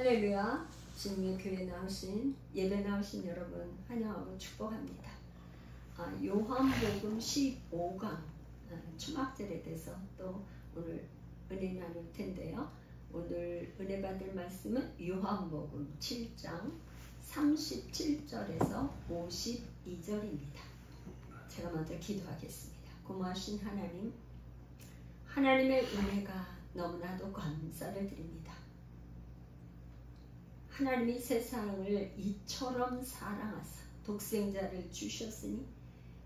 할렐루야. 주님의 교회 나오신 예배 나오신 여러분 환영하고 축복합니다. 요한복음 15강 초막절에 대해서 또 오늘 은혜 나눌 텐데요. 오늘 은혜 받을 말씀은 요한복음 7장 37절에서 52절입니다. 제가 먼저 기도하겠습니다. 고마우신 하나님, 하나님의 은혜가 너무나도 감사를 드립니다. 하나님이 세상을 이처럼 사랑하사 독생자를 주셨으니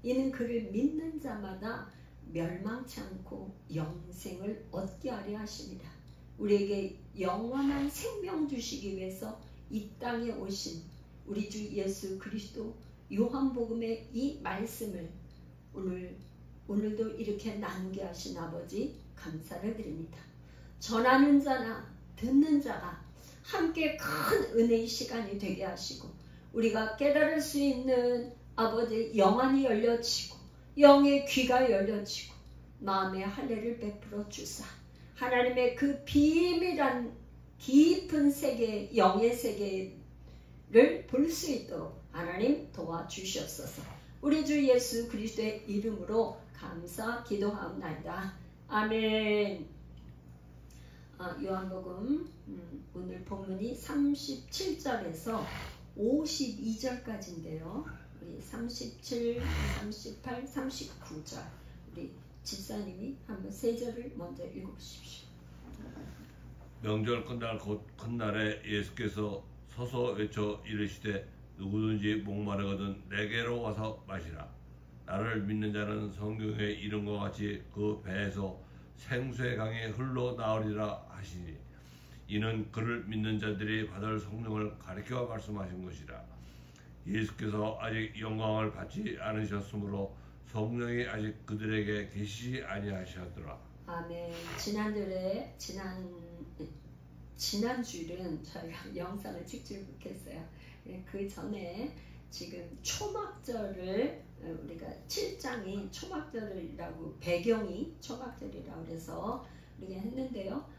이는 그를 믿는 자마다 멸망치 않고 영생을 얻게 하려 하십니다. 우리에게 영원한 생명 주시기 위해서 이 땅에 오신 우리 주 예수 그리스도 요한복음의 이 말씀을 오늘도 이렇게 나누게 하신 아버지 감사를 드립니다. 전하는 자나 듣는 자가 함께 큰 은혜의 시간이 되게 하시고 우리가 깨달을 수 있는 아버지 영안이 열려지고 영의 귀가 열려지고 마음의 할례를 베풀어 주사 하나님의 그 비밀한 깊은 세계 영의 세계를 볼 수 있도록 하나님 도와주시옵소서. 우리 주 예수 그리스도의 이름으로 감사 기도하옵나이다. 아멘. 요한복음 오늘 본문이 37절에서 52절까지인데요. 우리 37, 38, 39절 우리 집사님이 한번 세 절을 먼저 읽어주십시오. 명절 끝날 곧 큰날에 예수께서 서서 외쳐 이르시되 누구든지 목마르거든 내게로 와서 마시라. 나를 믿는 자는 성경에 이른 것 같이 그 배에서 생수의 강이 흘러나오리라 하시니 이는 그를 믿는 자들이 받을 성령을 가리켜 말씀하신 것이라. 예수께서 아직 영광을 받지 않으셨으므로 성령이 아직 그들에게 계시지 아니하시더라. 아멘. 지난주일은 저희가 영상을 찍지 못했어요. 그 전에 지금 초막절을 우리가 7장이 초막절이라고 배경이 초막절이라고 해서 우리가 했는데요.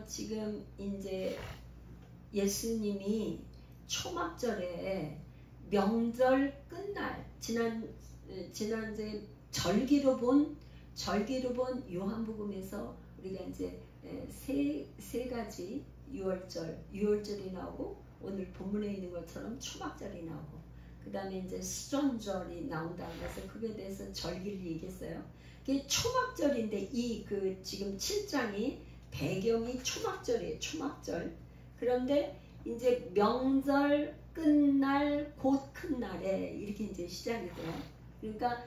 지금 이제 예수님이 초막절에 명절 끝날 지난주에 절기로 본 요한복음에서 우리가 이제 세 가지 유월절이 나오고 오늘 본문에 있는 것처럼 초막절이 나오고 그 다음에 이제 수전절이 나온다고 해서 그거에 대해서 절기를 얘기했어요. 그게 초막절인데 지금 7장이 배경이 초막절이에요. 초막절. 그런데 이제 명절 끝날 곧 큰 날에 이렇게 이제 시작이 돼요. 그러니까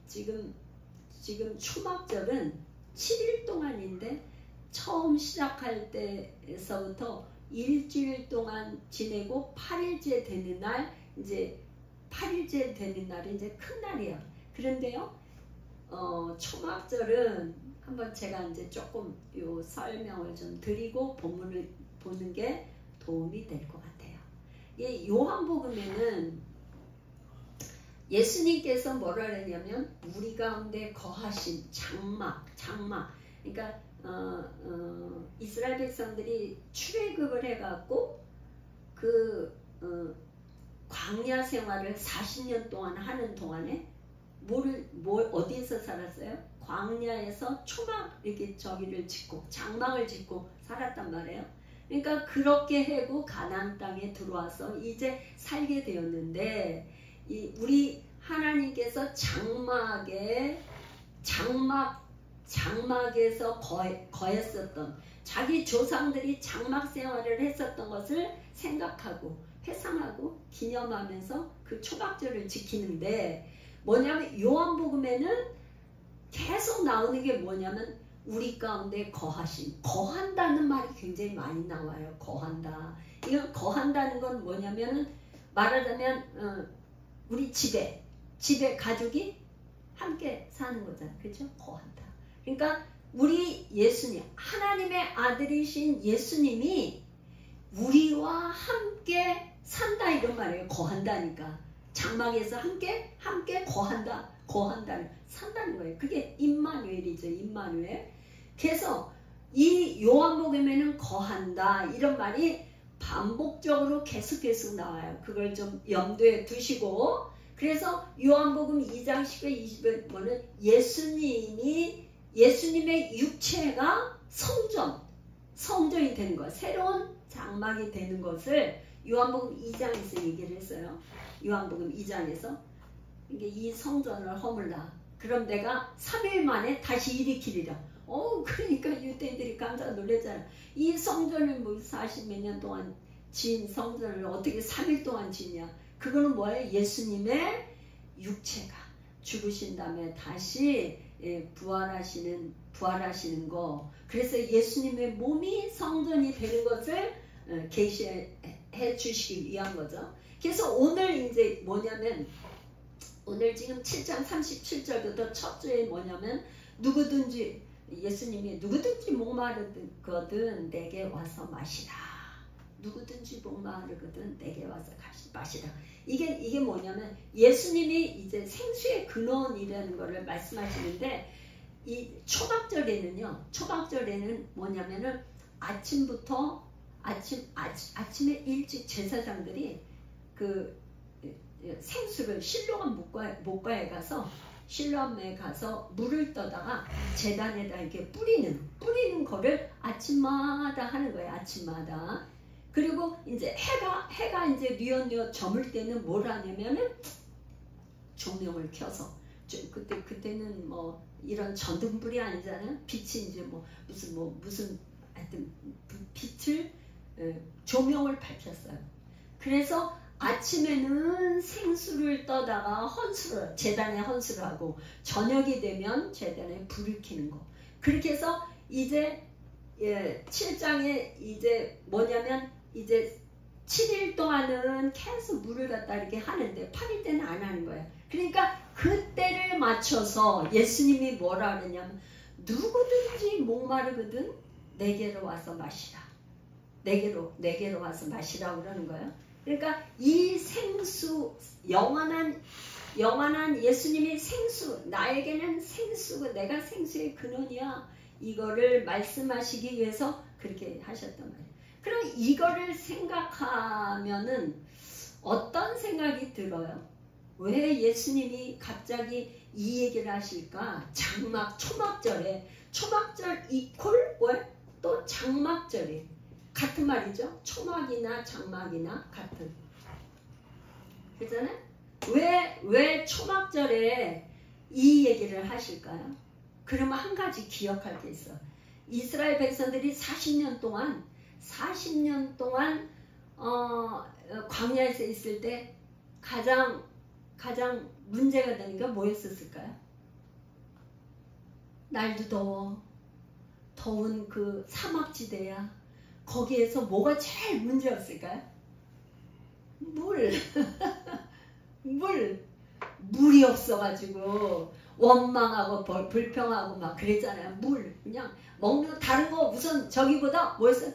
지금 초막절은 7일 동안인데 처음 시작할 때에서부터 일주일 동안 지내고 8일째 되는 날 이제 8일째 되는 날이 이제 큰 날이에요. 그런데요, 초막절은 한번 제가 이제 조금 요 설명을 좀 드리고 본문을 보는 게 도움이 될 것 같아요. 이 요한복음에는 예수님께서 뭐라 그랬냐면 우리 가운데 거하신 장막. 그러니까 이스라엘 백성들이 출애굽을 해갖고 광야 생활을 40년 동안 하는 동안에 어디에서 살았어요? 광야에서 초막 이렇게 저기를 짓고 장막을 짓고 살았단 말이에요. 그러니까 그렇게 하고 가나안 땅에 들어와서 이제 살게 되었는데 우리 하나님께서 장막에서 거했었던 자기 조상들이 장막 생활을 했었던 것을 생각하고 회상하고 기념하면서 그 초막절을 지키는데 뭐냐면 요한복음에는 계속 나오는 게 뭐냐면 우리 가운데 거한다는 말이 굉장히 많이 나와요. 거한다. 이건 거한다는 건 뭐냐면은 말하자면 우리 집에 가족이 함께 사는 거잖아요. 그렇죠? 거한다. 그러니까 우리 예수님, 하나님의 아들이신 예수님이 우리와 함께 산다 이런 말이에요. 거한다니까. 장막에서 함께 거한다는 산다는 거예요. 그게 임마누엘이죠. 임마누엘. 그래서 이 요한복음에는 거한다 이런 말이 반복적으로 계속 나와요. 그걸 좀 염두에 두시고, 그래서 요한복음 2장 10에 20에 보면 예수님의 육체가 성전이 되는 것, 새로운 장막이 되는 것을 요한복음 2장에서 얘기를 했어요. 요한복음 2장에서 이 성전을 허물라. 그럼 내가 3일 만에 다시 일으키리라. 그러니까 유대인들이 깜짝 놀랐잖아. 이 성전을 뭐 40몇 년 동안 지은 성전을 어떻게 3일 동안 지냐. 그거는 뭐예요? 예수님의 육체가 죽으신 다음에 다시 부활하시는 거. 그래서 예수님의 몸이 성전이 되는 것을 계시해 주시기 위한 거죠. 그래서 오늘 이제 뭐냐면, 오늘 지금 7장 37절부터 첫 주에 뭐냐면, 예수님이 누구든지 목마르거든 내게 와서 마시라. 누구든지 목마르거든 내게 와서 마시라. 이게 뭐냐면, 예수님이 이제 생수의 근원이라는 것을 말씀하시는데, 이 초막절에는 뭐냐면은 아침에 일찍 제사장들이 그 생수를 목가에 가서 물을 떠다가 제단에다 이렇게 뿌리는 거를 아침마다 하는 거예요. 아침마다. 그리고 이제 해가 이제 뉘엿뉘엿 저물 때는 뭘 하냐면은 조명을 켜서, 그때는 뭐 이런 전등불이 아니잖아요. 빛이 이제 무슨 하여튼 빛을 조명을 밝혔어요. 그래서 아침에는 생수를 떠다가 제단에 헌수를 하고, 저녁이 되면 제단에 불을 켜는 거. 그렇게 해서 이제 7장에 이제 뭐냐면, 이제 7일 동안은 계속 물을 갖다 이렇게 하는데 8일 때는 안 하는 거예요. 그러니까 그때를 맞춰서 예수님이 뭐라 그러냐면, 누구든지 목마르거든 내게로 와서 마시라. 내게로 와서 마시라고 그러는 거예요. 그러니까 이 생수, 영원한 예수님이 생수, 나에게는 생수고 내가 생수의 근원이야. 이거를 말씀하시기 위해서 그렇게 하셨단 말이에요. 그럼 이거를 생각하면은 어떤 생각이 들어요? 왜 예수님이 갑자기 이 얘기를 하실까? 초막절 이퀄 또 장막절이 같은 말이죠. 초막이나 장막이나 같은. 그렇잖아요? 왜 초막절에 이 얘기를 하실까요? 그러면 한 가지 기억할 게 있어. 이스라엘 백성들이 40년 동안 광야에서 있을 때 가장 문제가 되는 게 뭐였었을까요? 날도 더운 그 사막지대야. 거기에서 뭐가 제일 문제였을까요? 물이 없어가지고 원망하고 불평하고 막 그랬잖아요. 그냥 먹는 다른 거 우선 저기보다 뭐였어요?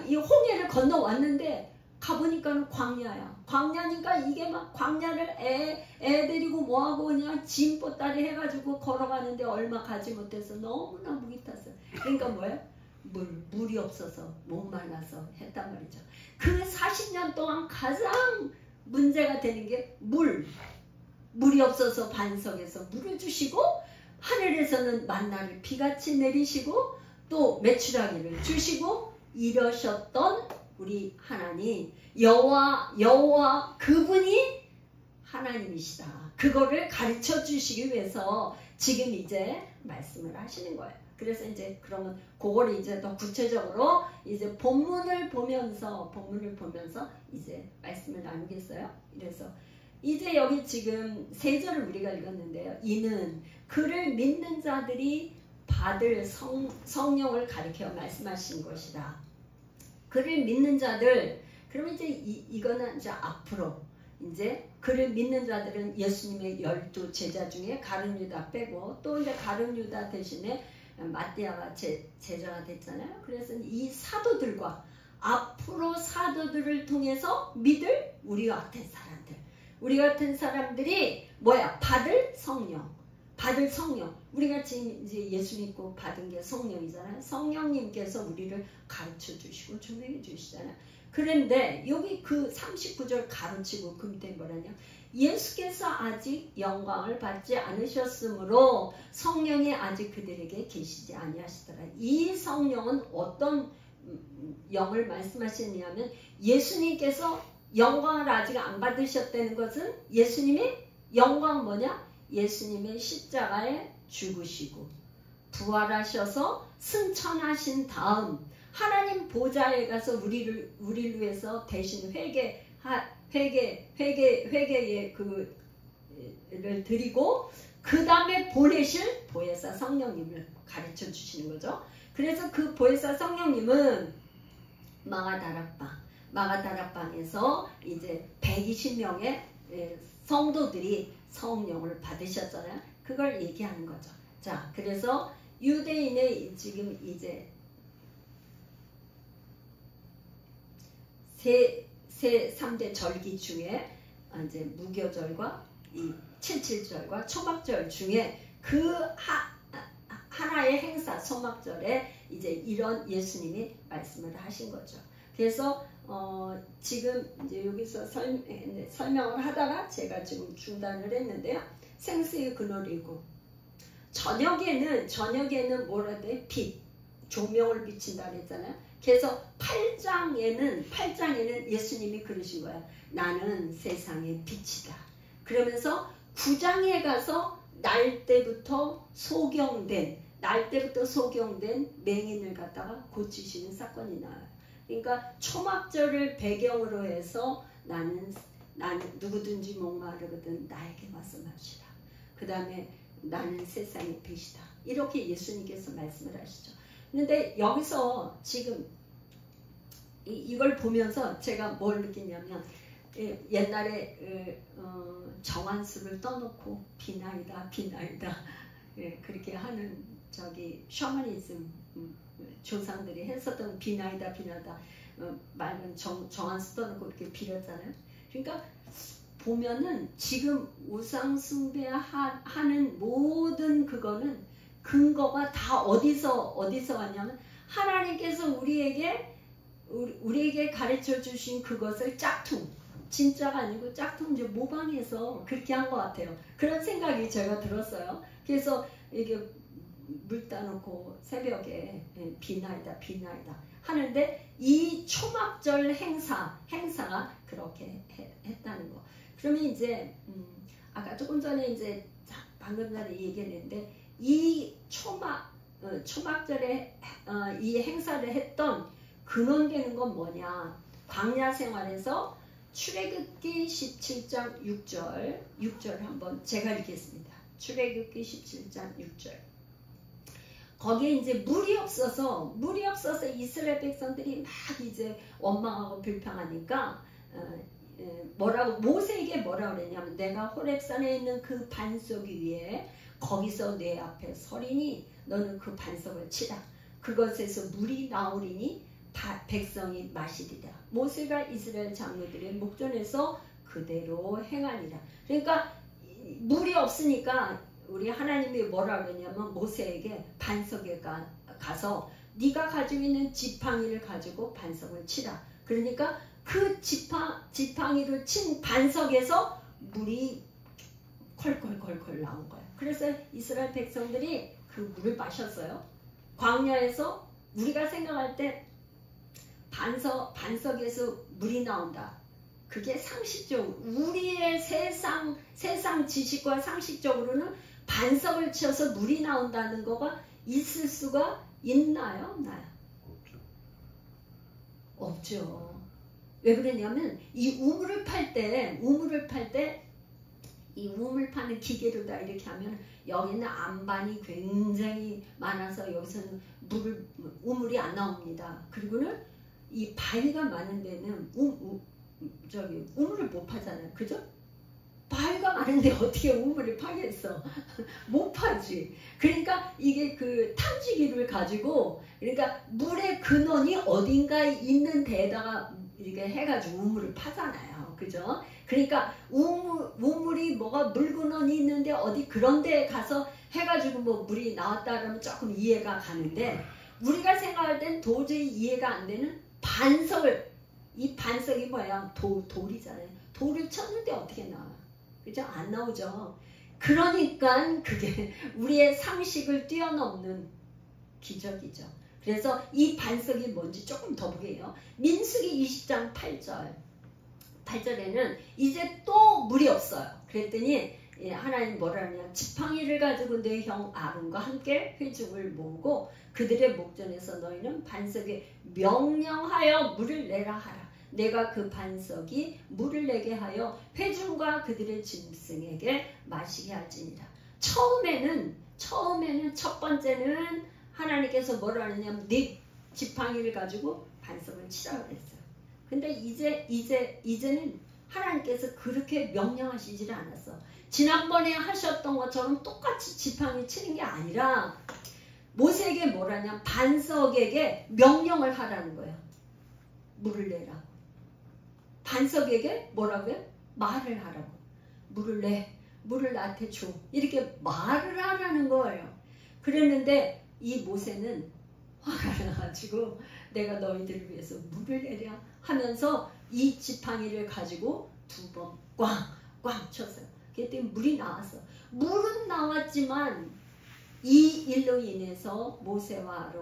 이 홍해를 건너왔는데 가보니까는 광야야. 광야니까 이게 막 광야를 애 데리고 뭐하고 그냥 짐보따리 해가지고 걸어가는데 얼마 가지 못해서 너무나 목이 탔어요. 그러니까 뭐예요? 물이 없어서 목말라서 했단 말이죠. 그 40년 동안 가장 문제가 되는 게 물이 없어서 반석에서 물을 주시고, 하늘에서는 만나를 비같이 내리시고, 또 메추라기를 주시고, 이러셨던 우리 하나님 여호와 그분이 하나님이시다. 그거를 가르쳐 주시기 위해서 지금 이제 말씀을 하시는 거예요. 그래서 이제 그러면 그거를 이제 더 구체적으로 이제 본문을 보면서 이제 말씀을 나누겠어요. 그래서 이제 여기 지금 3절을 우리가 읽었는데요. 이는 그를 믿는 자들이 받을 성령을 가리켜 말씀하신 것이다. 그를 믿는 자들, 그러면 이제 이거는 이제 앞으로 이제 그를 믿는 자들은 예수님의 12 제자 중에 가룟 유다 빼고, 또 이제 가룟 유다 대신에 마띠아가 제자가 됐잖아요. 그래서 이 사도들과 앞으로 사도들을 통해서 믿을 우리 같은 사람들이 받을 성령, 받을 성령. 우리가 지금 이제 예수 믿고 받은 게 성령이잖아요. 성령님께서 우리를 가르쳐 주시고 조명해 주시잖아요. 그런데 여기 그 39절 가르치고 그 밑에 뭐라냐? 예수께서 아직 영광을 받지 않으셨으므로 성령이 아직 그들에게 계시지 아니하시더라. 이 성령은 어떤 영을 말씀하시느냐면 예수님께서 영광을 아직 안 받으셨다는 것은 예수님의 영광 뭐냐? 예수님의 십자가에 죽으시고 부활하셔서 승천하신 다음 하나님 보좌에 가서 우리를 위해서 대신 회개의 그를 드리고 그 다음에 보내실 보혜사 성령님을 가르쳐 주시는 거죠. 그래서 그 보혜사 성령님은 마가다락방에서 이제 120명의 성도들이 성령을 받으셨잖아요. 그걸 얘기하는 거죠. 자, 그래서 유대인의 지금 이제 세 3대 절기 중에 이제 무교절과 이 칠칠절과 초막절 중에 그 하나의 행사 초막절에 이제 이런 예수님이 말씀을 하신 거죠. 그래서 지금 이제 여기서 설명을 하다가 제가 지금 중단을 했는데요. 생수의 그늘이고 저녁에는 뭐라 돼? 빛, 조명을 비친다 그랬잖아요. 그래서 8장에는 예수님이 그러신 거야. 나는 세상의 빛이다. 그러면서 9장에 가서 날 때부터 소경된 맹인을 갖다가 고치시는 사건이 나와요. 그러니까 초막절을 배경으로 해서 나는 누구든지 목마르거든 나에게 와서 마시라. 그 다음에 나는 세상의 빛이다. 이렇게 예수님께서 말씀을 하시죠. 근데 여기서 지금 이걸 보면서 제가 뭘 느끼냐면 옛날에 정한수를 떠놓고 비나이다 그렇게 하는 저기 셔머니즘 조상들이 했었던 비나이다 말은 정한수 떠놓고 이렇게 빌었잖아요. 그러니까 보면은 지금 우상 숭배하는 모든 그거는 근거가 다 어디서 왔냐면 하나님께서 우리에게 가르쳐 주신 그것을 짝퉁, 진짜가 아니고 짝퉁 이제 모방해서 그렇게 한 것 같아요. 그런 생각이 제가 들었어요. 그래서 이게 물 따놓고 새벽에 비나이다 하는데 이 초막절 행사가 그렇게 했다는 거. 그러면 이제 아까 조금 전에 이제 방금 전에 얘기했는데 이 초막절에 이 행사를 했던 근원되는 건 뭐냐? 광야 생활에서 출애굽기 17장 6절 한번 제가 읽겠습니다. 출애굽기 17장 6절. 거기에 이제 물이 없어서 이스라엘 백성들이 막 이제 원망하고 불평하니까 모세에게 뭐라고 그랬냐면 내가 호렙산에 있는 그 반석 위에 거기서 내 앞에 서리니 너는 그 반석을 치라. 그것에서 물이 나오리니 백성이 마시리라. 모세가 이스라엘 장로들의 목전에서 그대로 행하니라. 그러니까 물이 없으니까 우리 하나님이 뭐라 그러냐면 모세에게 반석에 가서 네가 가지고 있는 지팡이를 가지고 반석을 치라. 그러니까 그 지팡이로 친 반석에서 물이 콜콜콜콜 나온 거예요. 그래서 이스라엘 백성들이 그 물을 마셨어요. 광야에서 우리가 생각할 때 반석에서 물이 나온다. 그게 상식적으로 우리의 세상 지식과 상식적으로는 반석을 치어서 물이 나온다는 거가 있을 수가 있나요? 없나요? 없죠. 왜 그러냐면 이 우물을 팔 때 이 우물 파는 기계로 다 이렇게 하면 여기는 안반이 굉장히 많아서 여기서는 우물이 안 나옵니다. 그리고는 이 바위가 많은 데는 우물을 못 파잖아요. 그죠? 바위가 많은데 어떻게 우물을 파겠어? 못 파지. 그러니까 이게 그 탐지기를 가지고 그러니까 물의 근원이 어딘가에 있는 데에다가 이렇게 해가지고 우물을 파잖아요. 그죠? 그러니까 우물이 뭐가 물근원이 있는데 어디 그런 데 가서 해가지고 뭐 물이 나왔다 그러면 조금 이해가 가는데, 우리가 생각할 땐 도저히 이해가 안 되는 반석을, 이 반석이 뭐야? 돌이잖아요. 돌을 쳤는데 어떻게 나와? 그죠? 안 나오죠. 그러니까 그게 우리의 상식을 뛰어넘는 기적이죠. 그래서 이 반석이 뭔지 조금 더 보게요. 민수기 20장 8절에는 이제 또 물이 없어요. 그랬더니 하나님 뭐라 하냐, 지팡이를 가지고 내 형 아론과 함께 회중을 모으고 그들의 목전에서 너희는 반석에 명령하여 물을 내라 하라. 내가 그 반석이 물을 내게 하여 회중과 그들의 짐승에게 마시게 할지니라. 처음에는 첫 번째는 하나님께서 뭐라 하느냐면 네 지팡이를 가지고 반석을 치라고 그랬어요. 근데 이제는 하나님께서 그렇게 명령하시질 않았어. 지난번에 하셨던 것처럼 똑같이 지팡이 치는 게 아니라 모세에게 뭐라냐, 반석에게 명령을 하라는 거야. 물을 내라고. 반석에게 뭐라고요? 말을 하라고. 물을 내, 물을 나한테 줘. 이렇게 말을 하라는 거예요. 그랬는데 이 모세는 화가 나가지고 내가 너희들을 위해서 물을 내랴 하면서 이 지팡이를 가지고 2번 꽝꽝 쳤어요. 그랬더니 물이 나왔어. 물은 나왔지만 이 일로 인해서 모세와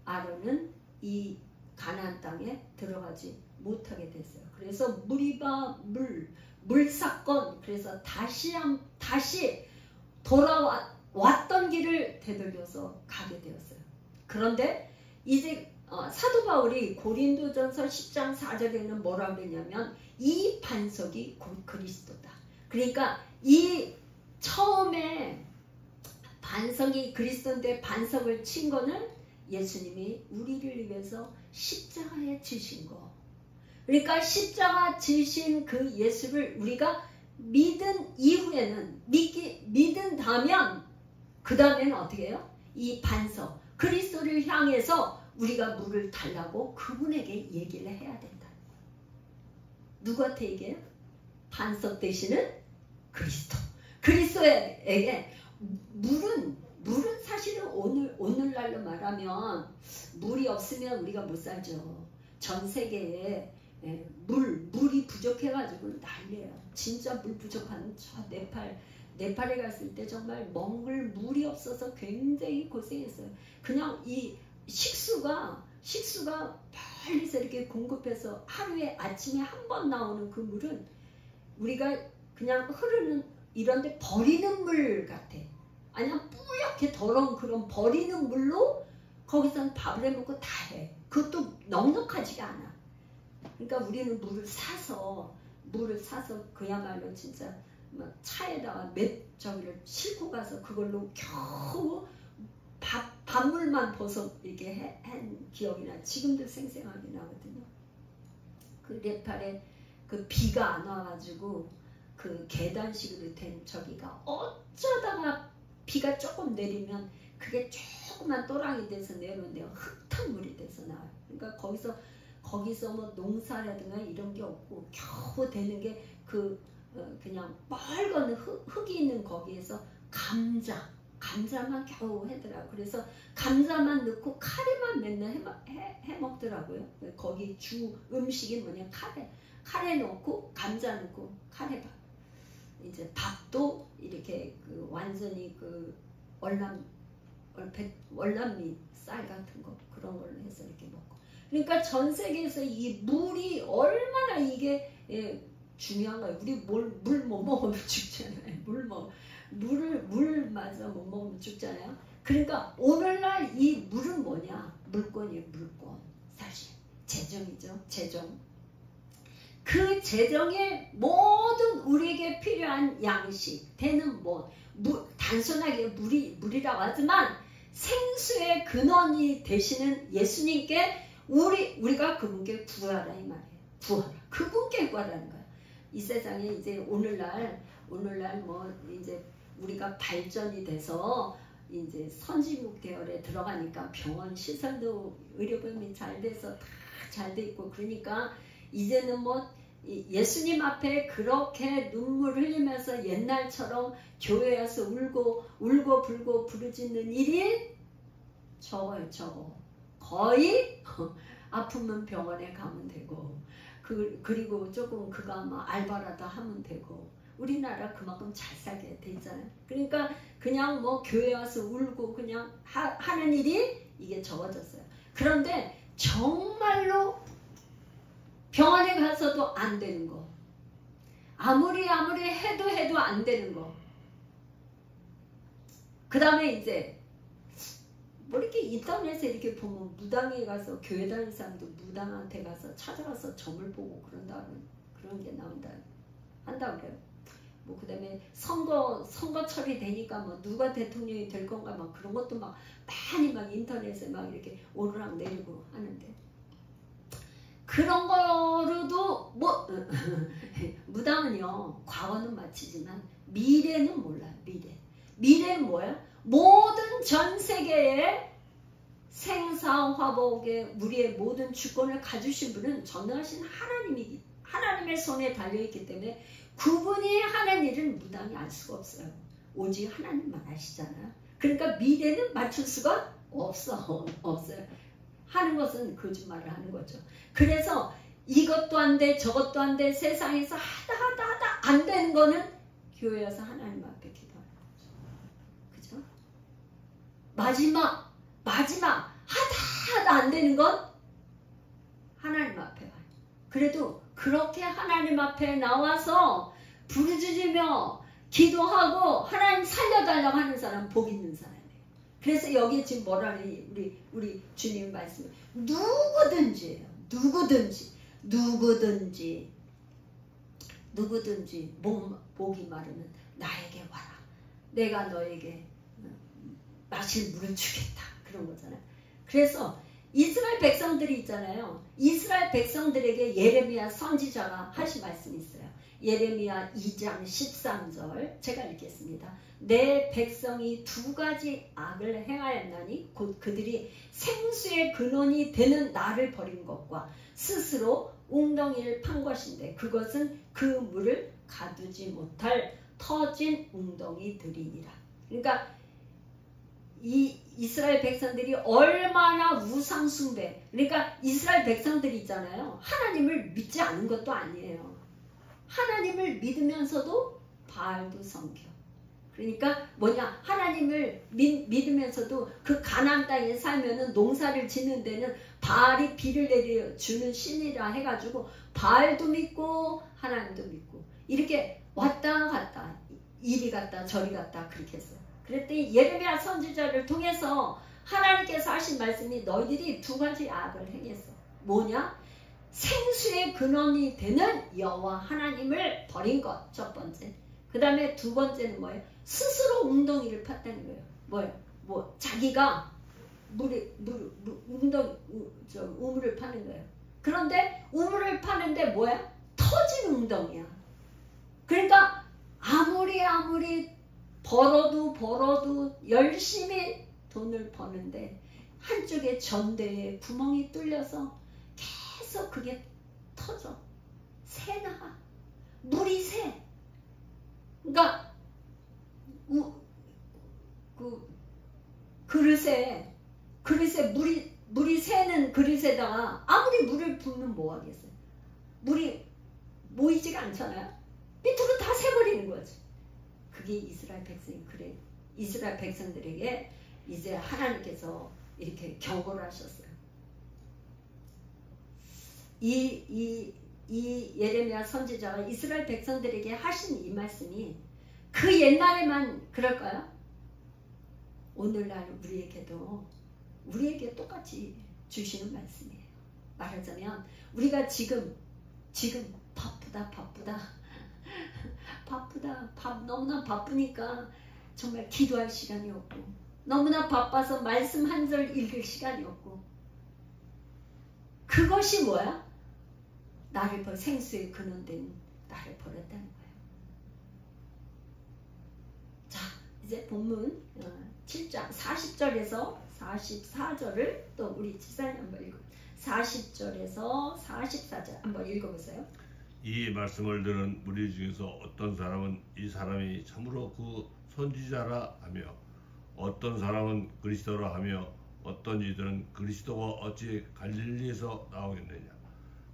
아론은 이 가나안 땅에 들어가지 못하게 됐어요. 그래서 무리바 물 사건, 그래서 다시 돌아왔던 길을 되돌려서 가게 되었어요. 그런데 이제 사도 바울이 고린도전서 10장 4절에는 뭐라고 그랬냐면 이 반석이 곧 그리스도다. 그러니까 이 처음에 반석이 그리스도인데 반석을 친 거는 예수님이 우리를 위해서 십자가에 지신 거. 그러니까 십자가 지신 그 예수를 우리가 믿은 이후에는 믿은다면 그 다음에는 어떻게 해요? 이 반석 그리스도를 향해서 우리가 물을 달라고 그분에게 얘기를 해야 된다. 누구한테 얘기해요? 반석 되시는 그리스도. 그리스도에게 물은 사실은 오늘날로 말하면 물이 없으면 우리가 못 살죠. 전 세계에 물이 부족해가지고 난리예요. 진짜 물 부족한 저 네팔에 갔을 때 정말 먹을 물이 없어서 굉장히 고생했어요. 그냥 이 식수가 멀리서 이렇게 공급해서 하루에 아침에 한 번 나오는 그 물은 우리가 그냥 흐르는 이런데 버리는 물 같아. 아니면 뿌옇게 더러운 그런 버리는 물로 거기서 밥을 해먹고 다 해. 그것도 넉넉하지가 않아. 그러니까 우리는 물을 사서 그야말로 진짜 막 차에다가 저기를 싣고 가서 그걸로 겨우 밥물만 벗어 이렇게 한 기억이 나. 지금도 생생하게 나거든요. 그 네팔에 그 비가 안 와가지고 그 계단식으로 된 저기가 어쩌다가 비가 조금 내리면 그게 조그만 또랑이 돼서 내려오는데요. 흙탕물이 돼서 나와요. 그러니까 거기서 뭐 농사라든가 이런 게 없고 겨우 되는 게 그냥 빨간 흙이 있는 거기에서 감자만 겨우 하더라고요. 그래서 감자만 넣고 카레만 맨날 해 먹더라고요. 거기 주 음식이 뭐냐, 카레 넣고 감자 넣고 카레밥. 이제 밥도 이렇게 완전히 월남미 쌀 같은 거 그런 걸로 해서 이렇게 먹고. 그러니까 전 세계에서 이 물이 얼마나 이게 중요한 거예요. 우리 물 못 먹으면 죽잖아요. 물을 마저 못 먹으면 죽잖아요. 그러니까 오늘날 이 물은 뭐냐? 물권이에요. 물권. 사실 재정이죠. 재정. 그 재정의 모든 우리에게 필요한 양식, 되는 단순하게 물이라고 하지만 생수의 근원이 되시는 예수님께 우리가 그분께 구하라 이 말이에요. 구하라. 그분께 구하라는 거예요. 이 세상에 이제 오늘날 뭐 이제 우리가 발전이 돼서 이제 선진국 계열에 들어가니까 병원 시설도 의료보험이 잘 돼서 다 잘 돼 있고 그러니까 이제는 뭐 예수님 앞에 그렇게 눈물 흘리면서 옛날처럼 교회 와서 울고 불고 부르짖는 일이 적어요. 적어. 거의 아프면 병원에 가면 되고 그리고 조금 그가 뭐 알바라도 하면 되고 우리나라 그만큼 잘 살게 돼 있잖아요. 그러니까 그냥 뭐 교회 와서 울고 그냥 하는 일이 이게 적어졌어요. 그런데 정말로 병원에 가서도 안 되는 거, 아무리 해도 안 되는 거, 그 다음에 이제 뭐 이렇게 인터넷에 이렇게 보면 무당에 가서 교회 다니는 사람도 무당한테 가서 찾아가서 점을 보고 그런 게 나온다 한다 그래요. 뭐 그다음에 선거철이 되니까 뭐 누가 대통령이 될 건가 막 그런 것도 막 많이 막 인터넷에 막 이렇게 오르락 내리고 하는데 그런 거로도 뭐 무당은요 과거는 마치지만 미래는 몰라요. 미래는 뭐예요? 모든 전 세계의 생사화복의 우리의 모든 주권을 가지신 분은 전능하신 하나님의 손에 달려있기 때문에 그분이 하는 일은 무당이 알 수가 없어요. 오직 하나님만 아시잖아요. 그러니까 미래는 맞출 수가 없어요. 하는 것은 거짓말을 하는 거죠. 그래서 이것도 안 돼, 저것도 안 돼, 세상에서 하다 안 되는 거는 교회 와서 하나님 앞에 기도하는 거죠. 그죠? 마지막 하다 안 되는 건 하나님 앞에 와요. 그래도 그렇게 하나님 앞에 나와서 부르짖으며 기도하고 하나님 살려달라고 하는 사람 복 있는 사람이에요. 그래서 여기 지금 뭐라니 우리 주님 말씀은 누구든지예요. 누구든지 목이 마르면 나에게 와라. 내가 너에게 마실 물을 주겠다. 그런 거잖아요. 그래서 이스라엘 백성들이 있잖아요. 이스라엘 백성들에게 예레미야 선지자가 하신 말씀이 있어요. 예레미야 2장 13절 제가 읽겠습니다. 내 백성이 두 가지 악을 행하였나니 곧 그들이 생수의 근원이 되는 나를 버린 것과 스스로 웅덩이를 판 것인데 그것은 그 물을 가두지 못할 터진 웅덩이들이니라. 그러니까 이 이스라엘 백성들이 얼마나 우상 숭배, 그러니까 이스라엘 백성들이 있잖아요. 하나님을 믿지 않은 것도 아니에요. 하나님을 믿으면서도 바알도 섬겨. 그러니까 뭐냐, 하나님을 믿으면서도 그 가나안 땅에 살면은 농사를 짓는 데는 바알이 비를 내려주는 신이라 해가지고 바알도 믿고 하나님도 믿고 이렇게 왔다 갔다 이리 갔다 저리 갔다 그렇게 했어요. 그랬더니 예레미야 선지자를 통해서 하나님께서 하신 말씀이 너희들이 두 가지 악을 행했어. 뭐냐? 생수의 근원이 되는 여호와 하나님을 버린 것, 첫 번째. 그 다음에 두 번째는 뭐예요? 스스로 웅덩이를 팠다는 거예요. 뭐예요? 자기가 우물을 파는 거예요. 그런데 우물을 파는데 뭐야? 터진 웅덩이야. 그러니까 아무리 벌어도 열심히 돈을 버는데 한쪽에 전대에 구멍이 뚫려서 계속 그게 터져. 새나 물이 새. 그러니까 그 그릇에 물이 새는 그릇에다가 아무리 물을 붓는 뭐 하겠어요? 물이 모이지가 않잖아요. 밑으로 다 새버리는 거지. 그게 이스라엘 백성이 그래. 이스라엘 백성들에게 이제 하나님께서 이렇게 경고를 하셨어요. 이 예레미야 선지자가 이스라엘 백성들에게 하신 이 말씀이 그 옛날에만 그럴까요? 오늘날 우리에게 똑같이 주시는 말씀이에요. 말하자면 우리가 지금 바쁘다. 너무나 바쁘니까 정말 기도할 시간이 없고 너무나 바빠서 말씀 한 절 읽을 시간이 없고 그것이 뭐야? 생수의 근원된 나를 버렸다는 거예요. 자, 이제 본문 7장 40절에서 44절을 또 우리 집사님 한번 읽고 40절에서 44절 한번 읽어보세요. 이 말씀을 들은 무리 중에서 어떤 사람은 이 사람이 참으로 그 선지자라 하며 어떤 사람은 그리스도라 하며 어떤 이들은 그리스도가 어찌 갈릴리에서 나오겠느냐.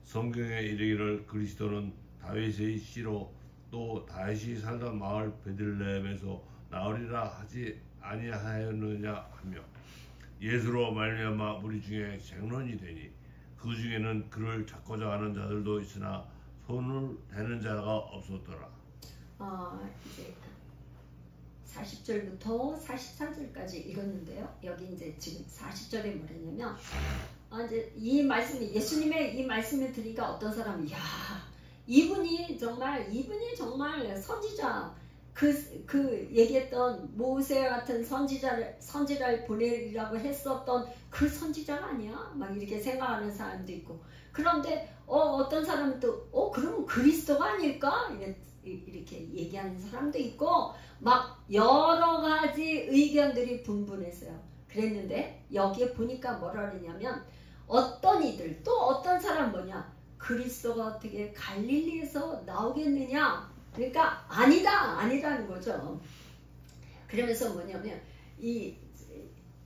성경에 이르기를 그리스도는 다윗의 씨로 또 다윗이 살던 마을 베들레헴에서 나으리라 하지 아니하였느냐 하며 예수로 말미암아 무리 중에 쟁론이 되니 그 중에는 그를 찾고자 하는 자들도 있으나 손을 대는 자가 없었더라. 이제 40절부터 44절까지 읽었는데요. 여기 이제 지금 40절에 뭐랬냐면 이제 이 말씀이 예수님의 이 말씀을 들으니까 어떤 사람이 이분이 정말 선지자 그 얘기했던 모세 같은 선지자를 보내리라고 했었던 그 선지자가 아니야? 막 이렇게 생각하는 사람도 있고 그런데 어떤 사람은 또 그러면 그리스도가 아닐까? 이렇게 얘기하는 사람도 있고 막 여러 가지 의견들이 분분했어요. 그랬는데 여기에 보니까 뭐라 그러냐면 어떤 이들 또 어떤 사람 뭐냐 그리스도가 어떻게 갈릴리에서 나오겠느냐 그러니까 아니다는 거죠. 그러면서 뭐냐면 이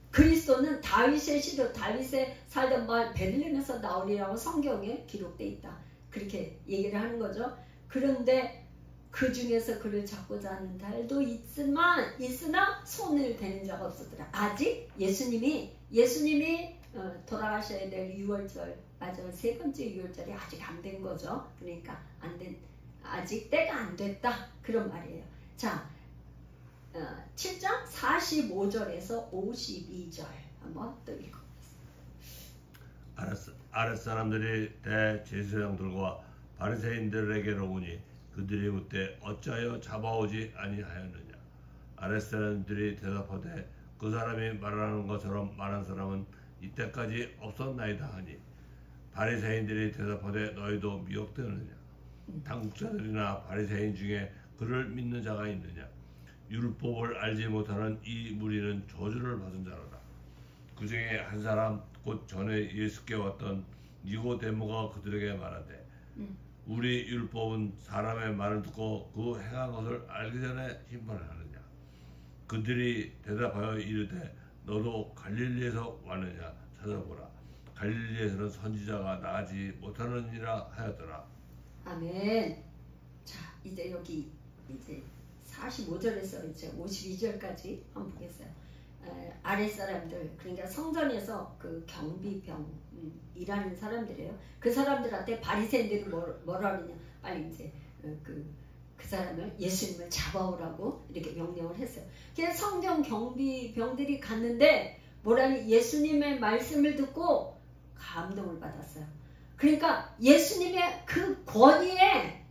그리스도는 다윗의 시도 다윗의 살던 마을 베들레헴에서 나오리라고 성경에 기록돼 있다. 그렇게 얘기를 하는 거죠. 그런데 그 중에서 그를 찾고자 하는 달도 있으나 손을 대는 자가 없었더라. 아직 예수님이 돌아가셔야 될 6월절 맞아요. 세 번째 6월절이 아직 안 된 거죠. 그러니까 아직 때가 안 됐다. 그런 말이에요. 자, 7장 45절에서 52절 한번 또 읽어보겠습니다. 아랫사람들이 대제사장들과 바리새인들에게로 오니 그들이 묻되 어찌하여 잡아오지 아니하였느냐. 아랫사람들이 대답하되 그 사람이 말하는 것처럼 말한 사람은 이때까지 없었나이다 하니 바리새인들이 대답하되 너희도 미혹되느냐. 당국자들이나 바리새인 중에 그를 믿는 자가 있느냐. 율법을 알지 못하는 이 무리는 저주를 받은 자로다. 그 중에 한 사람 곧 전에 예수께 왔던 니고데모가 그들에게 말하되 우리 율법은 사람의 말을 듣고 그 행한 것을 알기 전에 심판을 하느냐. 그들이 대답하여 이르되 너도 갈릴리에서 왔느냐 찾아보라. 갈릴리에서는 선지자가 나가지 못하느니라 하였더라. 아멘. 자, 이제 여기 이제 45절에서 이제 52절까지 한번 보겠어요. 아랫사람들 그러니까 성전에서 그 경비병 일하는 사람들이에요. 그 사람들한테 바리새인들이 뭐라 그러냐 빨리 이제 그 사람을 예수님을 잡아오라고 이렇게 명령을 했어요. 그래서 성전 경비병들이 갔는데 뭐라니 예수님의 말씀을 듣고 감동을 받았어요. 그러니까 예수님의 그 권위에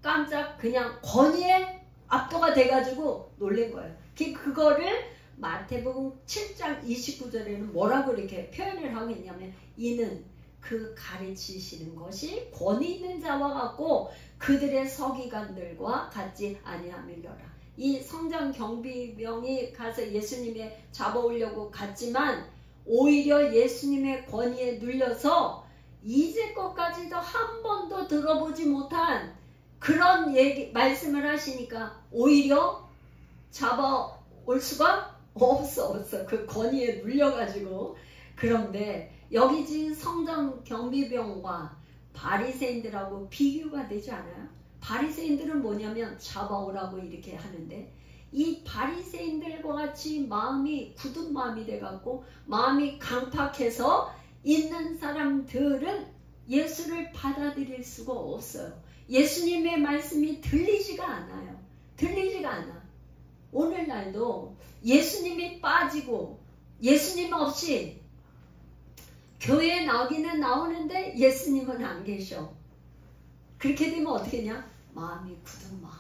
깜짝 그냥 권위에 압도가 돼가지고 놀란 거예요. 그거를 마태복음 7장 29절에는 뭐라고 이렇게 표현을 하고 있냐면 이는 그 가르치시는 것이 권위 있는 자와 같고 그들의 서기관들과 같지 아니함이로라. 이 성전 경비병이 가서 예수님의 잡아오려고 갔지만 오히려 예수님의 권위에 눌려서 이제껏까지도 한 번도 들어보지 못한 그런 말씀을 하시니까 오히려 잡아올 수가 없어. 그 권위에 눌려가지고. 그런데 여기 지금 성전 경비병과 바리새인들하고 비교가 되지 않아요? 바리새인들은 뭐냐면 잡아오라고 이렇게 하는데 이 바리새인들과 같이 마음이 굳은 마음이 돼갖고 마음이 강팍해서 있는 사람들은 예수를 받아들일 수가 없어요. 예수님의 말씀이 들리지가 않아요. 들리지가 않아. 오늘날도 예수님이 빠지고 예수님 없이 교회에 나오기는 나오는데 예수님은 안 계셔. 그렇게 되면 어떻게 되냐? 마음이 굳은 마음.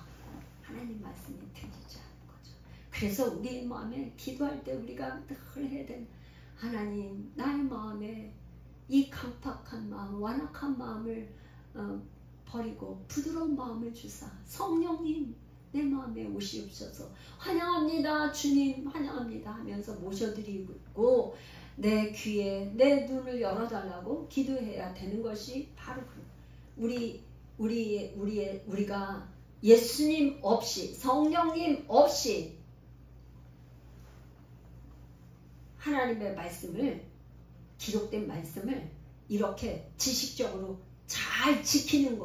하나님 말씀이 들리지 않는 거죠. 그래서 우리의 마음에 기도할 때 우리가 늘 해야 되는 하나님 나의 마음에 이 강팍한 마음, 완악한 마음을 버리고 부드러운 마음을 주사 성령님 내 마음에 오시옵소서. 환영합니다 주님 환영합니다 하면서 모셔드리고 내 귀에 내 눈을 열어달라고 기도해야 되는 것이 바로 우리가 예수님 없이 성령님 없이 하나님의 말씀을 기록된 말씀을 이렇게 지식적으로 잘 지키는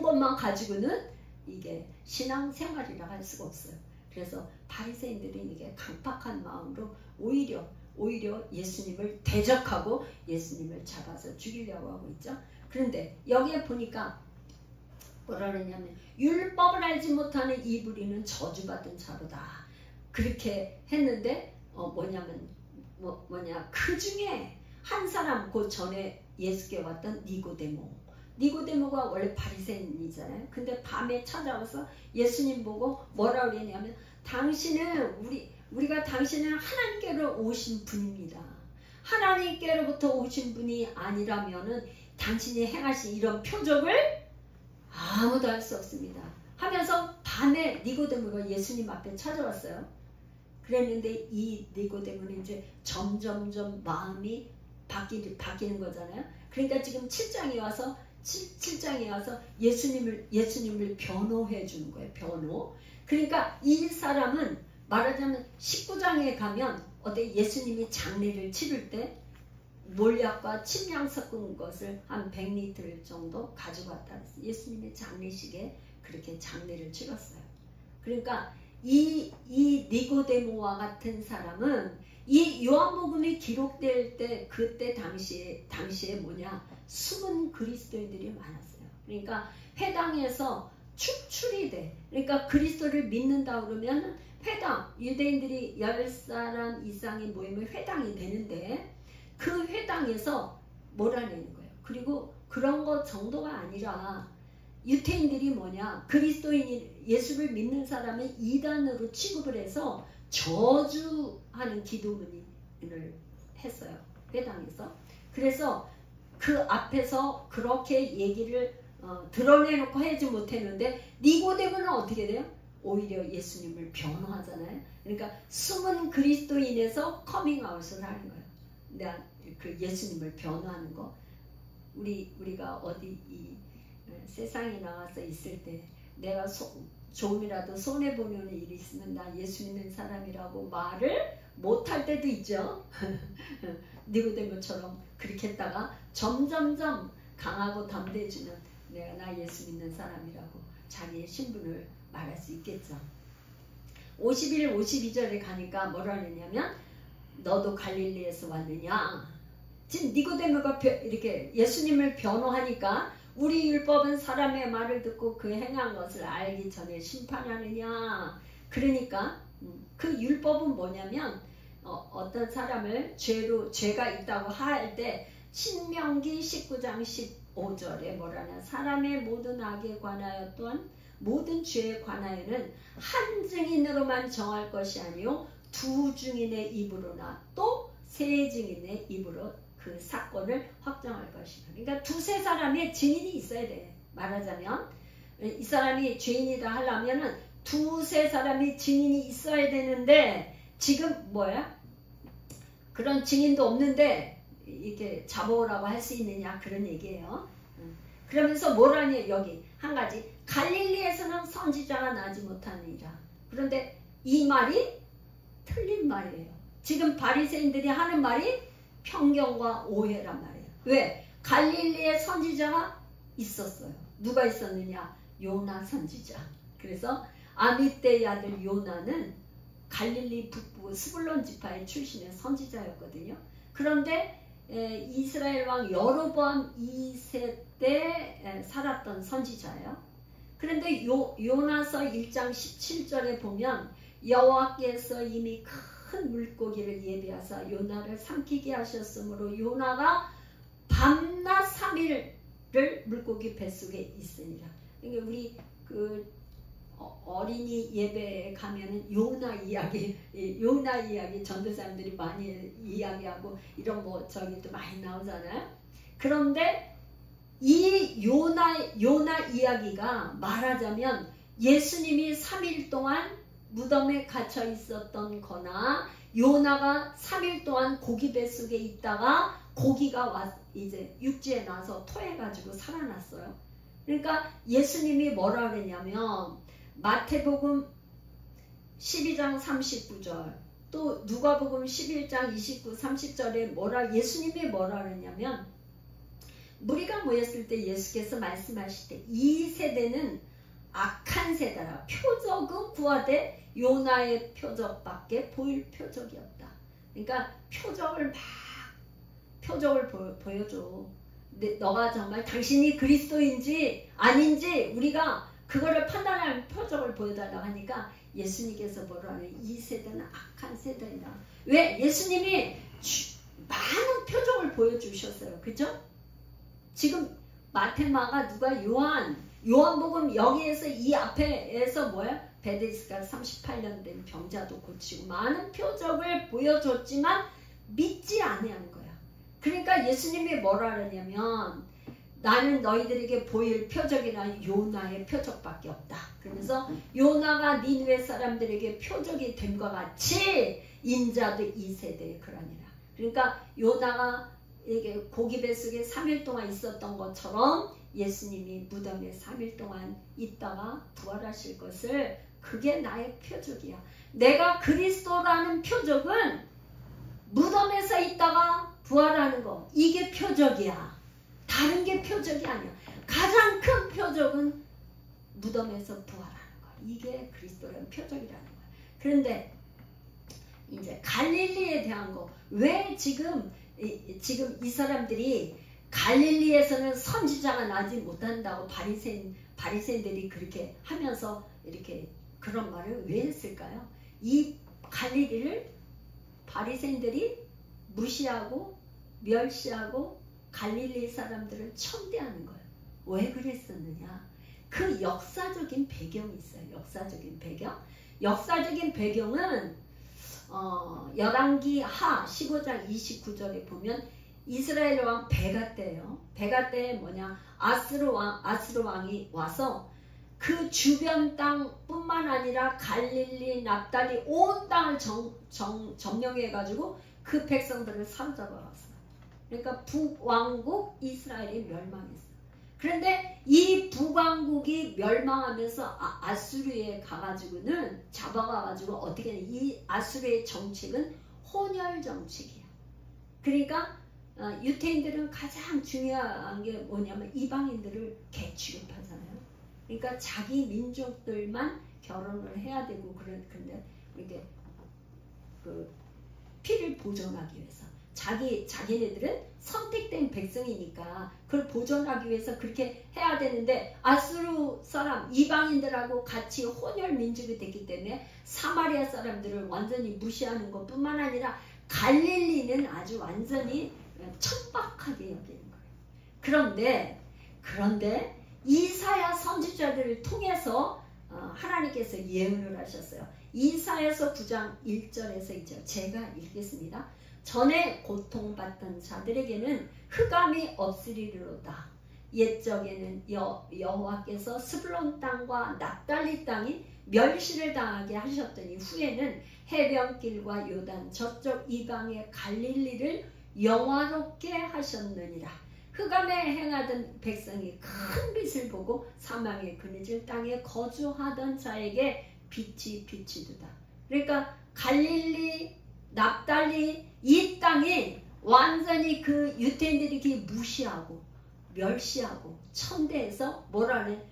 것만 가지고는 이게 신앙생활이라 할 수가 없어요. 그래서 바리새인들은 이게 강팍한 마음으로 오히려 예수님을 대적하고 예수님을 잡아서 죽이려고 하고 있죠. 그런데 여기에 보니까 뭐라 그러냐면 율법을 알지 못하는 이 무리는 저주받은 자로다. 그렇게 했는데 그 중에 한 사람 그 전에 예수께 왔던 니고데모가 원래 바리새인이잖아요. 근데 밤에 찾아와서 예수님 보고 뭐라 그랬냐면 우리가 당신은 하나님께로 오신 분입니다. 하나님께로부터 오신 분이 아니라면은 당신이 행하신 이런 표적을 아무도 할 수 없습니다. 하면서 밤에 니고데모가 예수님 앞에 찾아왔어요. 그랬는데 이 니고데모는 이제 점점점 마음이 바뀌는 거잖아요. 그러니까 지금 7장에 와서 예수님을 변호해 주는 거예요. 변호. 그러니까 이 사람은 말하자면 19장에 가면 예수님이 장례를 치를 때 몰약과 침량 섞은 것을 한 100리터 정도 가지고 왔다. 예수님의 장례식에 그렇게 장례를 치렀어요. 그러니까 이 니고데모와 같은 사람은 이 요한복음이 기록될 때 그때 당시에 숨은 그리스도인들이 많았어요. 그러니까 회당에서 축출이 돼. 그러니까 그리스도를 믿는다 그러면 회당, 유대인들이 10사람 이상이 모이면 회당이 되는데 그 회당에서 몰아내는 거예요. 그리고 그런 것 정도가 아니라 유태인들이 그리스도인이 예수를 믿는 사람은 이단으로 취급을 해서 저주하는 기도문을 했어요. 회당에서. 그래서 그 앞에서 그렇게 얘기를 드러내놓고 하지 못했는데 니고데모는 어떻게 돼요? 오히려 예수님을 변호하잖아요. 그러니까 숨은 그리스도인에서 커밍아웃을 하는 거예요. 내가 그 예수님을 변호하는 거. 우리가 어디 이 세상에 나와서 있을 때 내가 조금이라도 손해보는 일이 있으면 나 예수 믿는 사람이라고 말을 못할 때도 있죠. 니고데모처럼 그렇게 했다가 점점점 강하고 담대해지면 내가 나 예수 믿는 사람이라고 자기의 신분을 말할 수 있겠죠. 51, 52절에 가니까 뭐라 그러냐면 너도 갈릴리에서 왔느냐. 지금 니고데모가 이렇게 예수님을 변호하니까 우리 율법은 사람의 말을 듣고 그 행한 것을 알기 전에 심판하느냐. 그러니까 그 율법은 뭐냐면 어떤 사람을 죄가 있다고 할 때 신명기 19장 15절에 뭐라냐. 사람의 모든 악에 관하여 또한 모든 죄에 관하여는 한 증인으로만 정할 것이 아니요 두 증인의 입으로나 또 세 증인의 입으로 그 사건을 확정할 것이다. 그러니까 두세 사람의 증인이 있어야 돼. 말하자면 이 사람이 죄인이다 하려면은 두세 사람이 증인이 있어야 되는데 지금 그런 증인도 없는데 이렇게 잡아오라고 할 수 있느냐 그런 얘기예요. 그러면서 뭐라니 여기 한 가지 갈릴리에서는 선지자가 나지 못하느니라. 그런데 이 말이 틀린 말이에요. 지금 바리새인들이 하는 말이 편견과 오해란 말이에요. 왜? 갈릴리에 선지자가 있었어요. 누가 있었느냐? 요나 선지자. 그래서 아미떼의 아들 요나는 갈릴리 북부 스불론 지파의 출신의 선지자였거든요. 그런데 이스라엘 왕 여로보암 2세 때 살았던 선지자예요. 그런데 요나서 1장 17절에 보면 여호와께서 이미 큰 물고기를 예비하사 요나를 삼키게 하셨으므로 요나가 밤낮 3일을 물고기 뱃속에 있으니라. 그러니까 우리 어린이 예배에 가면은 요나 이야기 전도사님들이 많이 이야기하고 이런 저기도 많이 나오잖아요. 그런데 이 요나 이야기가 말하자면 예수님이 3일 동안 무덤에 갇혀 있었던 거나 요나가 3일 동안 고기 뱃속에 있다가 고기가 이제 육지에 나서 토해가지고 살아났어요. 그러니까 예수님이 뭐라 그랬냐면 마태복음 12장 39절 또 누가복음 11장 29, 30절에 예수님이 뭐라 그랬냐면 무리가 모였을 때 예수께서 말씀하실 때 이 세대는 악한 세대라. 표적은 구하되 요나의 표적밖에 보일 표적이 없다. 그러니까 표적을 보여줘. 너가 정말 당신이 그리스도인지 아닌지 우리가 그거를 판단할 표적을 보여달라고 하니까 예수님께서 뭐라 하냐. 이 세대는 악한 세대이다. 왜? 예수님이 많은 표적을 보여주셨어요. 그죠? 지금 마테마가 누가 요한복음 여기에서 이 앞에서 뭐야? 베데스가 38년 된 병자도 고치고 많은 표적을 보여줬지만 믿지 아니하는 거야. 그러니까 예수님이 뭐라 그러냐면 나는 너희들에게 보일 표적이란 요나의 표적밖에 없다. 그러면서 요나가 니느웨 사람들에게 표적이 됨과 같이 인자도 이 세대에 그러니라. 그러니까 요나가 이게 고기 뱃속에 3일 동안 있었던 것처럼 예수님이 무덤에 3일 동안 있다가 부활하실 것을 그게 나의 표적이야. 내가 그리스도라는 표적은 무덤에서 있다가 부활하는 거 이게 표적이야. 다른 게 표적이 아니야. 가장 큰 표적은 무덤에서 부활하는 거. 이게 그리스도라는 표적이라는 거야. 그런데 이제 갈릴리에 대한 거 왜 지금 이 사람들이 갈릴리에서는 선지자가 나지 못한다고 바리새인들이 그렇게 하면서 이렇게 그런 말을 왜 했을까요? 이 갈릴리를 바리새인들이 무시하고 멸시하고 갈릴리 사람들을 천대하는 거예요. 왜 그랬었느냐? 그 역사적인 배경이 있어요. 역사적인 배경은 열왕기 하 15장 29절에 보면 이스라엘 왕 베가 때예요. 베가 때에 뭐냐? 아스루 왕이 와서 그 주변 땅뿐만 아니라 갈릴리, 납달리 온 땅을 점령해가지고 그 백성들을 사로잡아갔어요. 그러니까 북왕국 이스라엘이 멸망했어요. 그런데 이 북왕국이 멸망하면서 아수르에 가가지고는 잡아가가지고 어떻게 하냐. 이 아수르의 정책은 혼혈 정책이에요. 그러니까 유태인들은 가장 중요한 게 뭐냐면 이방인들을 개취급하잖아요. 그러니까 자기 민족들만 결혼을 해야 되고 그런데 이렇게 그 피를 보존하기 위해서 자기네들은 선택된 백성이니까 그걸 보존하기 위해서 그렇게 해야 되는데 아수르 사람 이방인들하고 같이 혼혈 민족이 됐기 때문에 사마리아 사람들을 완전히 무시하는 것뿐만 아니라 갈릴리는 아주 완전히 천박하게 여기는 거예요. 그런데 이사야 선지자들을 통해서 하나님께서 예언을 하셨어요. 이사야서 9장 1절에서 2절 제가 읽겠습니다. 전에 고통받던 자들에게는 흑암이 없으리로다. 옛적에는 여호와께서 스불론 땅과 납달리 땅이 멸시를 당하게 하셨더니 후에는 해변길과 요단 저쪽 이방의 갈릴리를 영화롭게 하셨느니라. 흑암에 행하던 백성이 큰 빛을 보고 사망의 그늘질 땅에 거주하던 자에게 빛이 비치도다. 그러니까 갈릴리, 납달리 이 땅이 완전히 그 유태인들이 이렇게 무시하고 멸시하고 천대해서 뭐라 그래?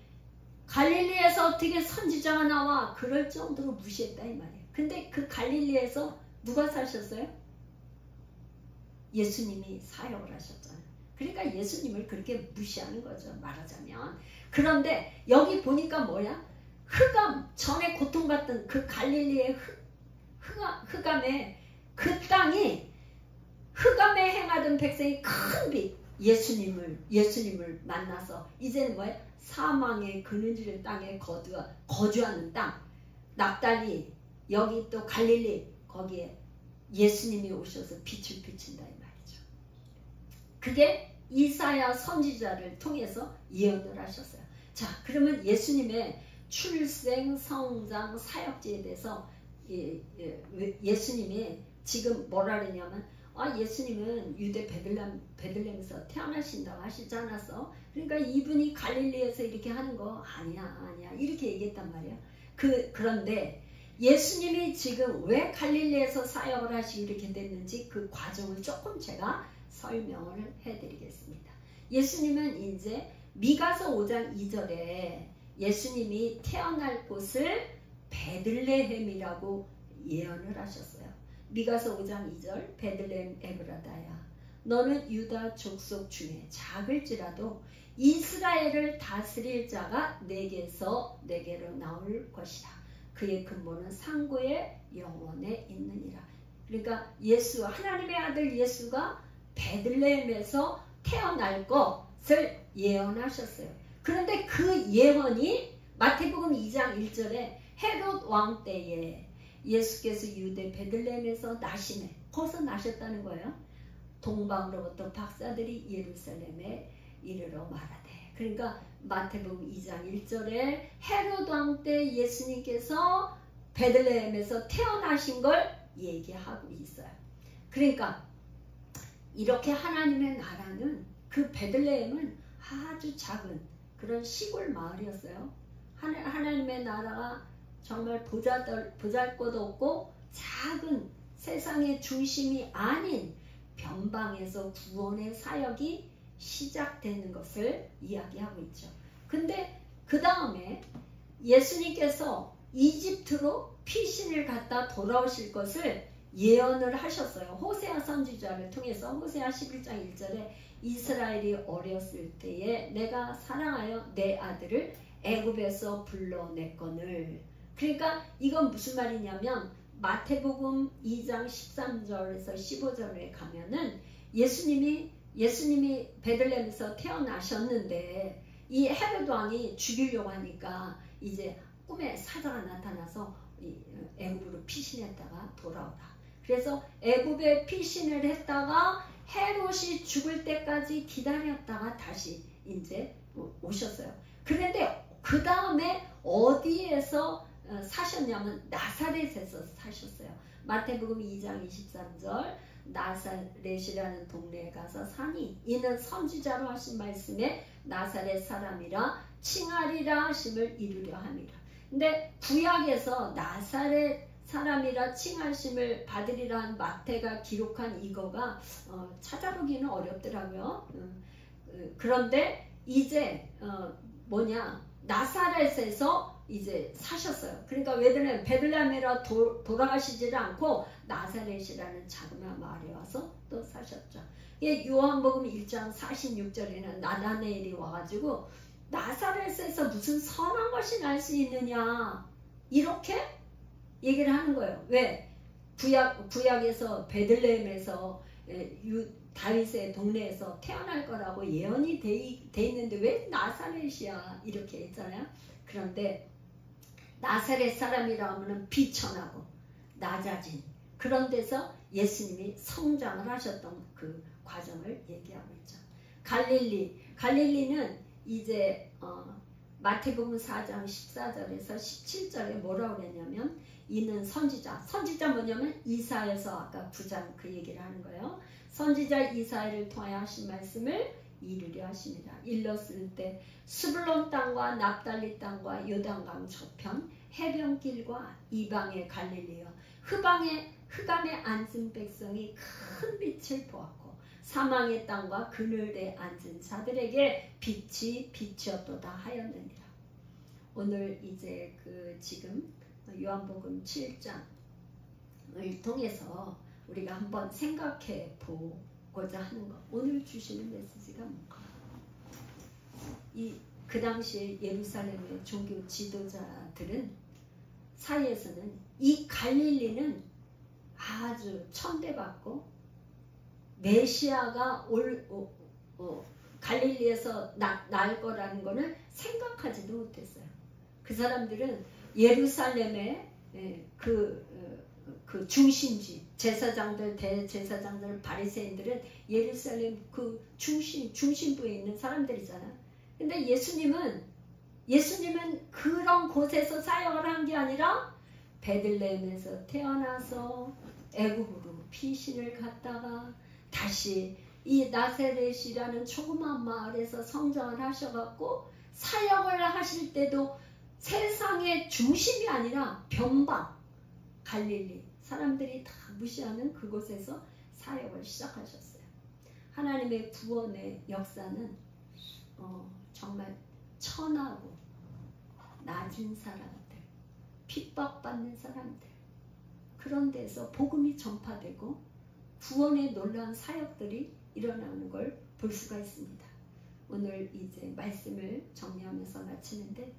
갈릴리에서 어떻게 선지자가 나와? 그럴 정도로 무시했다 이 말이에요. 근데 그 갈릴리에서 누가 사셨어요? 예수님이 사역을 하셨잖아요. 그러니까 예수님을 그렇게 무시하는 거죠, 말하자면. 그런데 여기 보니까 뭐야? 흑암, 전에 고통받던 그 갈릴리의 흑암에 그 땅이 흑암에 행하던 백성이 큰 빛, 예수님을 만나서 이제는 뭐야? 사망의 그늘지는 땅에 거주하는 땅, 납달리, 여기 또 갈릴리, 거기에 예수님이 오셔서 빛을 비친다 이 말이죠. 그게 이사야 선지자를 통해서 예언을 하셨어요. 자, 그러면 예수님의 출생, 성장, 사역지에 대해서 예수님이 지금 뭐라 그러냐면 예수님은 유대 베들레헴에서 태어나신다고 하시지 않았어? 그러니까 이분이 갈릴리에서 이렇게 하는 거 아니야 이렇게 얘기했단 말이야. 그런데 예수님이 지금 왜 갈릴리에서 사역을 하시고 이렇게 됐는지 그 과정을 조금 제가 설명을 해드리겠습니다. 예수님은 이제 미가서 5장 2절에 예수님이 태어날 곳을 베들레헴이라고 예언을 하셨어요. 미가서 5장 2절 베들레헴 에브라다야 너는 유다 족속 중에 작을지라도 이스라엘을 다스릴 자가 내게로 나올 것이다. 그의 근본은 상고의 영원에 있느니라. 그러니까 하나님의 아들 예수가 베들레헴에서 태어날 것을 예언하셨어요. 그런데 그 예언이 마태복음 2장 1절에 헤롯 왕 때에 예수께서 유대 베들레헴에서 나시네. 거기서 나셨다는 거예요. 동방으로부터 박사들이 예루살렘에 이르러 말하되. 그러니까 마태복음 2장 1절에 헤롯 왕 때 예수님께서 베들레헴에서 태어나신 걸 얘기하고 있어요. 그러니까 이렇게 하나님의 나라는 그 베들레헴은 아주 작은 그런 시골 마을이었어요. 하나님의 나라가 정말 보잘것 없고 작은 세상의 중심이 아닌 변방에서 구원의 사역이 시작되는 것을 이야기하고 있죠. 근데 그 다음에 예수님께서 이집트로 피신을 갖다 돌아오실 것을 예언을 하셨어요. 호세아 선지자를 통해서 호세아 11장 1절에 이스라엘이 어렸을 때에 내가 사랑하여 내 아들을 애굽에서 불러냈거늘. 그러니까 이건 무슨 말이냐면 마태복음 2장 13절에서 15절에 가면은 예수님이 베들레헴에서 태어나셨는데 이 헤롯 왕이 죽이려고 하니까 이제 꿈에 사자가 나타나서 애굽으로 피신했다가 돌아오라. 그래서 애굽에 피신을 했다가 헤롯이 죽을 때까지 기다렸다가 다시 이제 오셨어요. 그런데 그 다음에 어디에서 사셨냐면 나사렛에서 사셨어요. 마태복음 2장 23절 나사렛이라는 동네에 가서 사니 이는 선지자로 하신 말씀에 나사렛 사람이라 칭하리라 하심을 이루려 함이라. 근데 구약에서 나사렛 사람이라 칭하심을 받으리라 한 마태가 기록한 이거가 찾아보기는 어렵더라고요. 그런데 이제 나사렛에서 이제 사셨어요. 그러니까 왜냐면 베들레헴이라 돌아가시지를 않고 나사렛이라는 자그마한 마을에 와서 또 사셨죠. 요한복음 1장 46절에는 나다나엘이 와가지고 나사렛에서 무슨 선한 것이 날 수 있느냐 이렇게 얘기를 하는 거예요. 왜? 구약에서 베들레헴에서 다윗의 동네에서 태어날 거라고 예언이 돼 있는데 왜 나사렛이야 이렇게 했잖아요. 그런데 나사렛 사람이라 하면 비천하고 낮아진 그런 데서 예수님이 성장을 하셨던 그 과정을 얘기하고 있죠. 갈릴리는 이제 마태복음 4장 14절에서 17절에 뭐라고 그랬냐면 이는 선지자 뭐냐면 이사야서 아까 9장 그 얘기를 하는 거예요. 선지자 이사야를 통하여 하신 말씀을 이루려 하십니다. 일렀을 때 스불론 땅과 납달리 땅과 요단강 저편 해변길과 이방의 갈릴리여 흑암에 앉은 백성이 큰 빛을 보았고 사망의 땅과 그늘에 앉은 자들에게 빛이 비치었도다 하였느니라. 오늘 이제 지금 요한복음 7장을 통해서 우리가 한번 생각해 보고자 하는 것. 오늘 주시는 메시지가 뭔가? 그 당시에 예루살렘의 종교 지도자들은 사이에서는 이 갈릴리는 아주 천대받고 메시아가 갈릴리에서 날 거라는 거는 생각하지도 못했어요. 그 사람들은 예루살렘의 그 중심지 제사장들 대제사장들 바리새인들은 예루살렘 그 중심부에 있는 사람들이잖아요. 근데 예수님은 그런 곳에서 사역을 한 게 아니라 베들레헴에서 태어나서 애굽으로 피신을 갔다가 다시 이 나사렛이라는 조그만 마을에서 성장을 하셔갖고 사역을 하실 때도 세상의 중심이 아니라 변방, 갈릴리 사람들이 다 무시하는 그곳에서 사역을 시작하셨어요. 하나님의 구원의 역사는 정말 천하고 낮은 사람들, 핍박받는 사람들, 그런 데서 복음이 전파되고 구원의 놀라운 사역들이 일어나는 걸 볼 수가 있습니다. 오늘 이제 말씀을 정리하면서 마치는데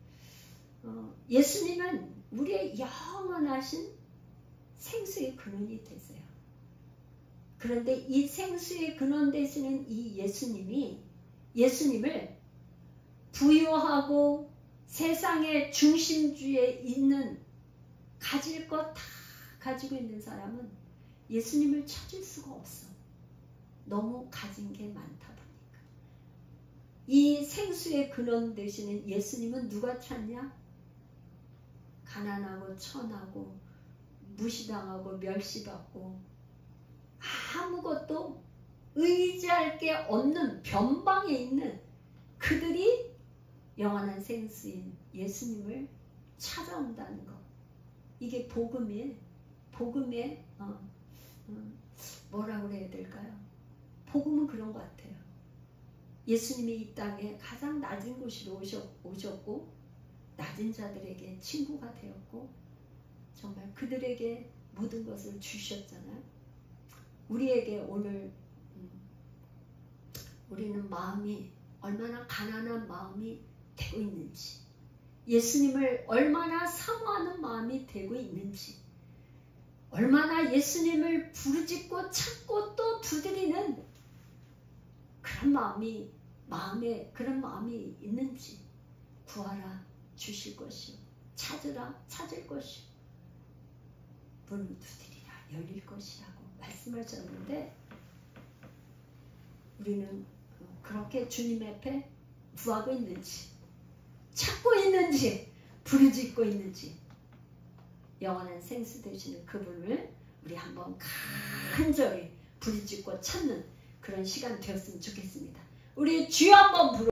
예수님은 우리의 영원하신 생수의 근원이 되세요. 그런데 이 생수의 근원 되시는 이 예수님을 부유하고 세상의 중심주에 있는 가질 것 다 가지고 있는 사람은 예수님을 찾을 수가 없어. 너무 가진 게 많다 보니까. 이 생수의 근원 되시는 예수님은 누가 찾냐? 가난하고 천하고 무시당하고 멸시받고 아무것도 의지할 게 없는 변방에 있는 그들이 영원한 생수인 예수님을 찾아온다는 것. 이게 복음의 뭐라 그래야 될까요? 복음은 그런 것 같아요. 예수님이 이 땅에 가장 낮은 곳으로 오셨고 낮은 자들에게 친구가 되었고 정말 그들에게 모든 것을 주셨잖아요. 우리에게 오늘 우리는 마음이 얼마나 가난한 마음이 되고 있는지, 예수님을 얼마나 사모하는 마음이 되고 있는지, 얼마나 예수님을 부르짖고 찾고 또 두드리는 그런 마음에 그런 마음이 있는지, 구하라 주실 것이요, 찾으라 찾을 것이요, 문을 두드리라 열릴 것이라고 말씀하셨는데, 우리는 그렇게 주님 앞에 구하고 있는지, 찾고 있는지, 부르짖고 있는지, 영원한 생수 되시는 그분을 우리 한번 간절히 부르짖고 찾는 그런 시간 되었으면 좋겠습니다. 우리 주여 한번 부르